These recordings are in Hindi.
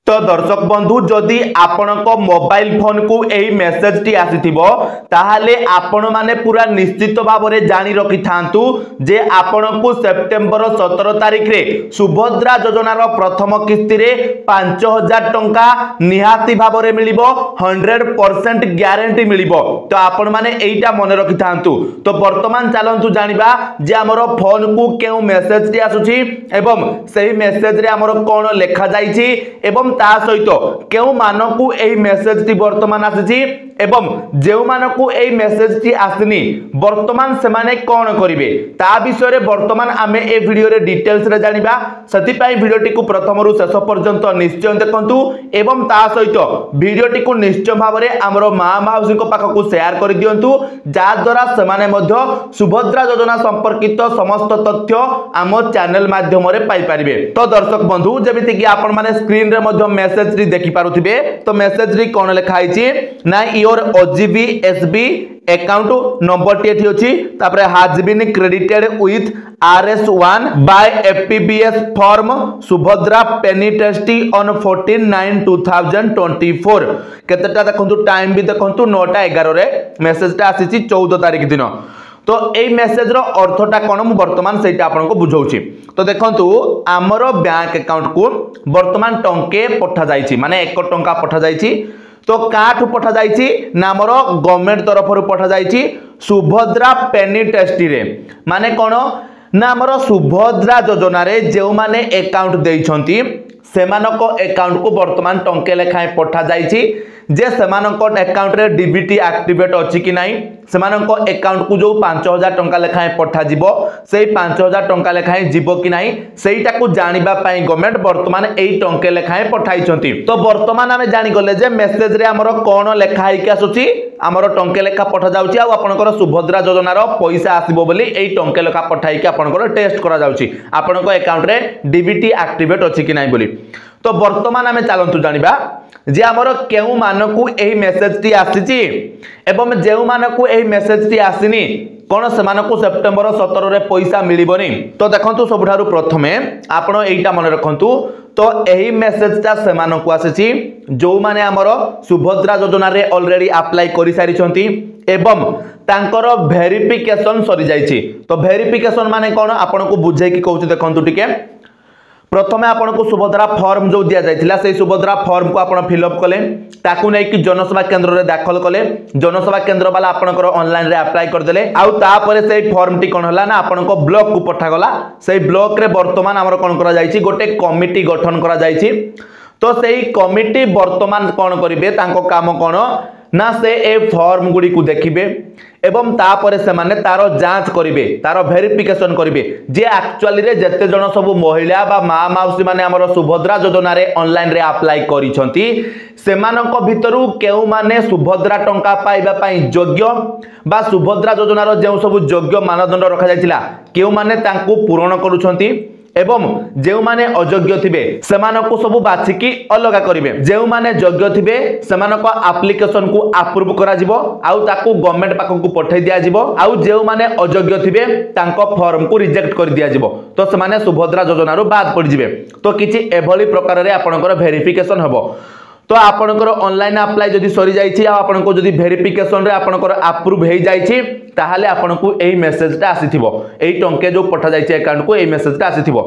तो दर्शक बंधु जदि आपणक मोबाइल फोन को यही मेसेज टी आसीथिबो ताहाले आपण माने पूरा निश्चित भाव में जानी रखि थांतु जे आपणकु सेप्टेम्बर 17 तारिख रे सुभद्रा योजनार प्रथम किस्ती रे 5000 टंका निहाती भाव में मिलिबो 100% ग्यारंटी मिलिबो। तो आपण माने एइटा मन रखि थांतु। तो वर्तमान चलंतु जानिबा जे हमर फोन को केउ मेसेज टी आसुची एवं सही मेसेज रे हमर कोन लेखा जाईची एवं ता सहित केउ मानकु एही मेसेज टी वर्तमान आसीची एवं जेउ मानकु एही मेसेज टी आसनी वर्तमान से माने कोन करिवे ता विषय रे वर्तमान आमे ए वीडियो रे डिटेल्स रे जानिबा। सति पई वीडियो टी को प्रथम रु शेष पर्यंत निश्चय देखंतु एवं ता सहित वीडियो टी को निश्चय भाव रे हमरो मां माउसी को पाखकु शेयर कर दियंतु जा द्वारा से माने मध्य सुभद्रा योजना संपर्कित समस्त तथ्य आम चैनल माध्यम रे पाई परिबे। तो दर्शक बंधु जेमिति कि आपण माने स्क्रीन रे मध्य मेसेज री देखि पारुथिबे। तो मेसेज री कोन लिखा आइछि ना your OGB SB account number टी एठी अछि तापरे has been credited with RS1 by FPBS form Subhadra penny टेस्टी ऑन 14/9/2024 केतेटा देखंतु टाइम भी देखंतु 9:11 रे मेसेज टा आसीछि 14 तारिख दिन। तो ए मेसेज रो अर्थटा कोन मु वर्तमान सेटा आपन को बुझौछि। तो देखंतु हमरो बैंक अकाउंट को वर्तमान टंके पठा जाईछि माने 1 टंका पठा जाईछि। तो काठू पठा जाईछि ना हमरो गवर्नमेंट तरफ रु पठा जाईछि सुभद्रा पेनी टेस्टी रे माने कोन ना हमरो सुभद्रा योजना रे जेउ माने अकाउंट देइछंती सेमानक अकाउंट को वर्तमान टंके लेखाए पठा जाईछि जे सेमानक अकाउंट रे डीबीटी एक्टिवेट अछि कि नाही सेमानक अकाउंट को जो 5000 टंका लेखाए पठा जिवो सेही 5000 टंका लेखाए जिवो कि नाही सेहीटा को जानिबा पई गवर्नमेंट वर्तमान एई टंके लेखाए पठाइछंती। तो वर्तमान हमें जानि गले जे मेसेज रे हमरो कोन लेखा आइके आसुची हमरो टंके लेखा पठा जाउची आ आपनकर सुभद्रा योजनार पैसा आसीबो बोली एई टंके लेखा पठाई के आपनकर टेस्ट करा जाउची आपनक अकाउंट रे डीबीटी एक्टिवेट अछि कि नाही बोली। तो वर्तमान हमें चलंतु जानिबा जे हमरो केउ मानकु एही मेसेज टी आसीची एवं जेउ मानकु एही मेसेज टी आसीनी कोन सेमानकु सेप्टेम्बर 17 रे पैसा मिलिबोनी। तो देखंतु सबठारु प्रथमे आपण एइटा मन रखंतु। तो एही मेसेज ता सेमानकु आसीची जो माने हमरो सुभद्रा योजना रे ऑलरेडी अप्लाई करि सारी छंती एवं तांकर वेरिफिकेशन सरी जाईची। तो वेरिफिकेशन माने कोन आपण को बुझाई कि कहउची देखंतु टिके। प्रथमे आपण को सुभद्रा फॉर्म जो दिया जाइथिला से सुभद्रा फॉर्म को आपण फिलअप कले ताकू नै कि जनसेवा केंद्र रे दाखल कले जनसेवा केंद्र वाला आपनकर ऑनलाइन रे अप्लाई कर देले आउ ता परे से फॉर्म टी कोन हला ना आपण को ब्लॉक को पठा गला से ब्लॉक रे वर्तमान हमर कोन करा जाईची गोटे कमिटी गठन करा जाईची। तो सेही कमिटी वर्तमान कोन करिवे तांको काम कोन ना से ए फॉर्म गुडी को देखिबे एवं तापरे से माने तारो जांच करिवे तारो वेरिफिकेशन करिवे जे एक्चुअली रे जते जण सब महिला बा मां माउसी माने हमर सुभद्रा योजना रे ऑनलाइन रे अप्लाई करिसंती सेमानक भितरु केउ माने सुभद्रा टंका पाइबा पई योग्य बा सुभद्रा योजना रो जे सब योग्य मानदंड रखा जायतिला केउ माने तांको पूर्ण करूछंती एवं जेउ माने अयोग्य थिबे सेमानको सब बाछिकी अलगा करिवे जेउ माने योग्य थिबे सेमानको एप्लीकेशन को अप्रूव करा जिवो आउ ताको गवर्नमेंट पाखो को पठै दिया जिवो आउ जेउ माने अयोग्य थिबे तांको फॉर्म को रिजेक्ट कर दिया जिवो। तो सेमाने सुभद्रा योजना रो बाद पड़ जिवे। तो किछि एभली प्रकार रे आपनकर वेरिफिकेशन हबो। तो आपनकर ऑनलाइन अप्लाई जदि सरी जाईछि आ आपनको जदि वेरिफिकेशन रे आपनकर अप्रूव हे जाईछि ताहाले आपनको एही मेसेज ता आसीथिबो एही टंके जो पठा जाईछि अकाउंट को एही मेसेज ता आसीथिबो।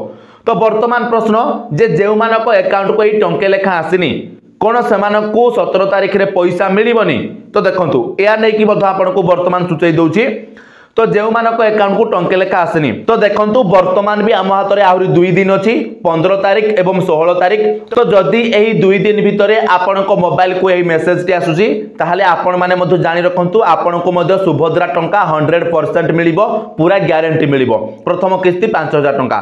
तो वर्तमान प्रश्न जे जेउ मानको अकाउंट को एही टंके लेखा आसीनी कोन सेमानको 17 तारिख रे पैसा मिलिबनी। तो देखंतु या नै कि बध आपनको वर्तमान सूचई दउछि। तो जेउ मानको अकाउंट को टंके लेखा आसनी तो देखंतु वर्तमान भी आम हाथ रे आहुरी 2 दिन अछि 15 तारिख एवं 16 तारिख। तो जदि एही 2 दिन भितरे आपनको मोबाइल को एही मेसेज टी आसुची ताहाले आपण माने मधु जानि रखंतु आपनको मध्य सुभद्रा टंका 100% मिलिबो पूरा ग्यारंटी मिलिबो प्रथम किस्ती 5000 टंका।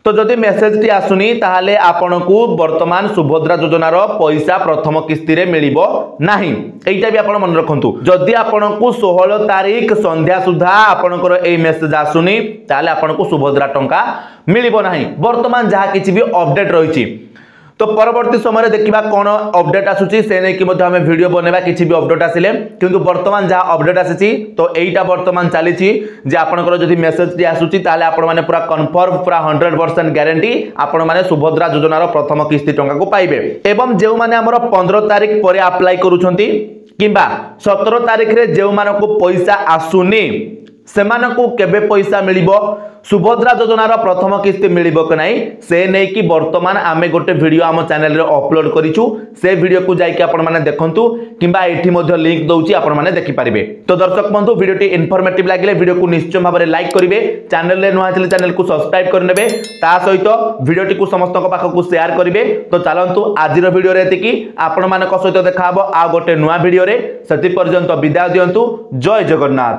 तो जदि मेसेज टी आसुनी ताहाले आपनको वर्तमान सुभद्रा योजनार पैसा प्रथम किस्ती रे मिलिबो नाही एइटा भी आपण मन रखंतु। जदि आपनको 16 तारिख संध्या सुधा आपनकर ए मेसेज आसुनी ताहाले आपनको सुभद्रा टंका मिलिबो नाही वर्तमान जहा किछि भी अपडेट रहिछि। तो परवर्ती समय देखा कौन अपडेट आसूची से नहीं कि आम वीडियो बनवा किसी भी अपडेट आसिले किंतु वर्तमान जहाँ अपडेट आसी तो यहीटा वर्तमान चली जे आपंकर जब मेसेज टी आसूची ताले आपण माने पूरा कन्फर्म पूरा 100% ग्यारंटी आपण माने सुभद्रा योजनार प्रथम किस्ती टंका को पाइबे। एवं जो माने हमर 15 तारिख पर अप्लाई करूछंती किंबा 17 तारिख रे जो मानको पैसा आसुनी सेमानकु केबे पैसा मिलिबो सुभद्रा योजनार प्रथम किस्ती मिलिबो कि नहीं से नहीं कि वर्तमान आमे गोटे वीडियो आम चैनल रे अपलोड करिछु से वीडियो को जाई कि आपण माने देखंतु किंबा एठी मध्ये लिंक दउची आपण माने देखि परिबे। तो दर्शक बंधु वीडियोटी इनफॉर्मेटिव लागिले वीडियो को निश्चय भाबरे लाइक करिवे चैनल रे नुआ चैनल को सब्सक्राइब कर नेबे ता सहित वीडियोटी को समस्त पाख को शेयर करिवे। तो चलंतु आजिर वीडियो रे एतिकी आपण मानक सहित देखाबो आ गोटे नुआ वीडियो रे सेति पर्यंत विदाय दियंतु। जय जगन्नाथ।